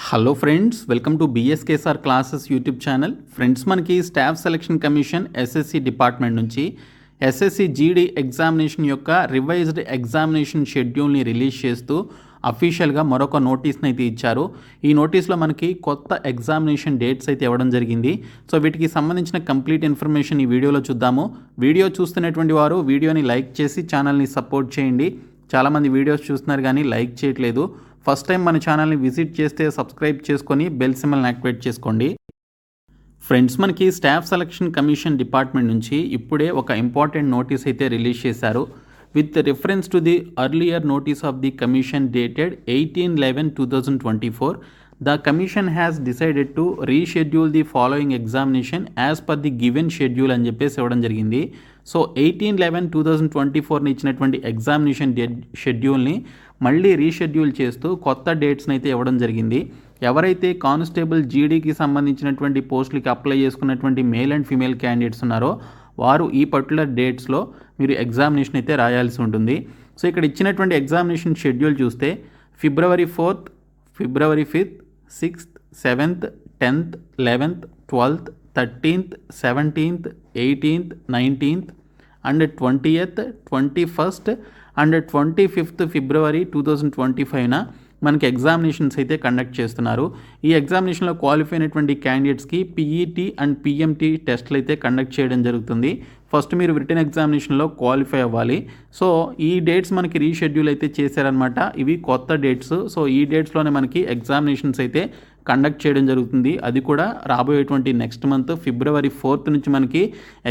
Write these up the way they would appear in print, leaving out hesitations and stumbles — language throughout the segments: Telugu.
Hello friends, welcome to BSKSR classes YouTube channel. Friends, మనకి staff selection commission SSC department నుంచి ఎస్ఎస్సి జీడీ ఎగ్జామినేషన్ యొక్క రివైజ్డ్ ఎగ్జామినేషన్ షెడ్యూల్ని రిలీజ్ చేస్తూ అఫీషియల్గా మరొక నోటీస్ని అయితే ఇచ్చారు. ఈ నోటీస్లో మనకి కొత్త ఎగ్జామినేషన్ డేట్స్ అయితే ఇవ్వడం జరిగింది. సో వీటికి సంబంధించిన కంప్లీట్ ఇన్ఫర్మేషన్ ఈ వీడియోలో చూద్దాము. వీడియో చూస్తున్నటువంటి వారు వీడియోని లైక్ చేసి ఛానల్ని సపోర్ట్ చేయండి. చాలామంది వీడియోస్ చూస్తున్నారు కానీ లైక్ చేయట్లేదు. ఫస్ట్ టైం మన ఛానల్ని విజిట్ చేస్తే సబ్స్క్రైబ్ చేసుకొని బెల్ సింబల్ని యాక్టివేట్ చేసుకోండి. ఫ్రెండ్స్, మనకి స్టాఫ్ సెలక్షన్ కమిషన్ డిపార్ట్మెంట్ నుంచి ఇప్పుడే ఒక ఇంపార్టెంట్ నోటీస్ అయితే రిలీజ్ చేశారు. With reference to the earlier notice of the commission dated 18/11/2024, the commission has decided to reschedule the following examination as per the given schedule అని చెప్పేసి ఇవ్వడం జరిగింది. సో 18/11/2024ని ఇచ్చినటువంటి ఎగ్జామినేషన్ షెడ్యూల్ని మళ్ళీ రీషెడ్యూల్ చేస్తూ కొత్త డేట్స్ని అయితే ఇవ్వడం జరిగింది. ఎవరైతే కానిస్టేబుల్ జీడీకి సంబంధించినటువంటి పోస్టులకి అప్లై చేసుకున్నటువంటి మేల్ అండ్ ఫీమేల్ క్యాండిడేట్స్ ఉన్నారో వారు ఈ పర్టికులర్ డేట్స్లో మీరు ఎగ్జామినేషన్ అయితే రాయాల్సి ఉంటుంది. సో ఇక్కడ ఇచ్చినటువంటి ఎగ్జామినేషన్ షెడ్యూల్ చూస్తే February 4th, February 5th, 6th, 7th, 10th, 11th, 12th, 13th, 17th, 18th, 19th and 20th, 21st and 25th February 2025 మనకి ఎగ్జామినేషన్స్ అయితే కండక్ట్ చేస్తున్నారు. ఈ ఎగ్జామినేషన్లో క్వాలిఫై అయినటువంటి క్యాండిడేట్స్కి పీఈటీ అండ్ పీఎంటీ టెస్ట్లు అయితే కండక్ట్ చేయడం జరుగుతుంది. ఫస్ట్ మీరు రిటన్ ఎగ్జామినేషన్లో క్వాలిఫై అవ్వాలి. సో ఈ డేట్స్ మనకి రీషెడ్యూల్ అయితే చేశారనమాట. ఇవి కొత్త డేట్స్. సో ఈ డేట్స్లోనే మనకి ఎగ్జామినేషన్స్ అయితే కండక్ట్ చేయడం జరుగుతుంది. అది కూడా రాబోయేటువంటి నెక్స్ట్ మంత్ February 4th నుంచి మనకి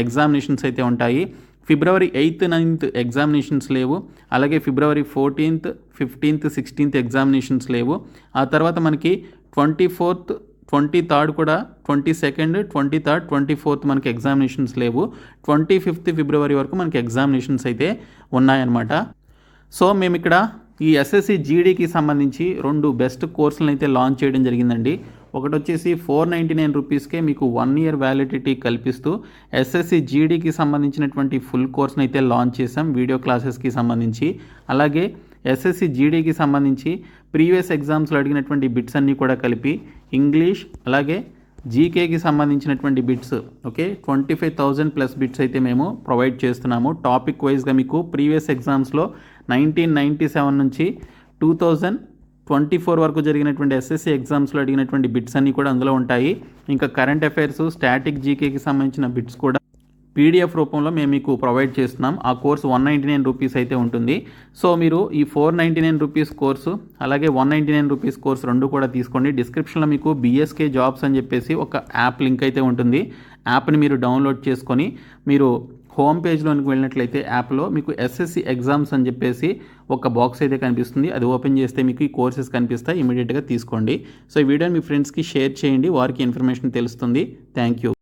ఎగ్జామినేషన్స్ అయితే ఉంటాయి. February 8th, 9th ఎగ్జామినేషన్స్ లేవు. అలాగే February 14th, 15th, 16th examinations లేవు. ఆ తర్వాత మనకి 24th, 23rd కూడా, 22nd, 23rd, 24th మనకి ఎగ్జామినేషన్స్ లేవు. 25th February వరకు మనకి ఎగ్జామినేషన్స్ అయితే ఉన్నాయన్నమాట. సో మేము ఇక్కడ ఈ ఎస్ఎస్సి జీడీకి సంబంధించి 2 బెస్ట్ కోర్సులను అయితే లాంచ్ చేయడం జరిగిందండి. ఒకటి వచ్చేసి 499 రూపీస్కే మీకు 1 year వ్యాలిడిటీ కల్పిస్తూ ఎస్ఎస్సి జీడీకి సంబంధించినటువంటి ఫుల్ కోర్స్ని అయితే లాంచ్ చేసాం వీడియో క్లాసెస్కి సంబంధించి. అలాగే ఎస్ఎస్సి జీడీకి సంబంధించి ప్రీవియస్ ఎగ్జామ్స్లో అడిగినటువంటి బిట్స్ అన్నీ కూడా కలిపి ఇంగ్లీష్ అలాగే జీకేకి సంబంధించినటువంటి బిట్స్ 25,000 ప్లస్ బిట్స్ అయితే మేము ప్రొవైడ్ చేస్తున్నాము. టాపిక్ వైజ్గా మీకు ప్రీవియస్ ఎగ్జామ్స్లో 1997 నుంచి 2024 వరకు జరిగినటువంటి ఎస్ఎస్సి ఎగ్జామ్స్లో అడిగినటువంటి బిట్స్ అన్నీ కూడా అందులో ఉంటాయి. ఇంకా కరెంట్ అఫైర్స్, స్టాటిక్ జీకేకి సంబంధించిన బిట్స్ కూడా పీడిఎఫ్ రూపంలో మేము మీకు ప్రొవైడ్ చేస్తున్నాం. ఆ కోర్సు 199 రూపీస్ అయితే ఉంటుంది. సో మీరు ఈ 499 రూపీస్ కోర్సు అలాగే 199 రూపీస్ కోర్సు 2 కూడా తీసుకోండి. డిస్క్రిప్షన్లో మీకు బిఎస్కే జాబ్స్ అని చెప్పేసి ఒక యాప్ లింక్ అయితే ఉంటుంది. యాప్ని మీరు డౌన్లోడ్ చేసుకొని మీరు హోమ్ పేజ్లోనికి వెళ్ళినట్లయితే యాప్లో మీకు ఎస్ఎస్సి ఎగ్జామ్స్ అని చెప్పేసి ఒక బాక్స్ అయితే కనిపిస్తుంది. అది ఓపెన్ చేస్తే మీకు ఈ కోర్సెస్ కనిపిస్తాయి. ఇమీడియట్గా తీసుకోండి. సో ఈ వీడియోని మీ ఫ్రెండ్స్కి షేర్ చేయండి, వారికి ఇన్ఫర్మేషన్ తెలుస్తుంది. Thank you.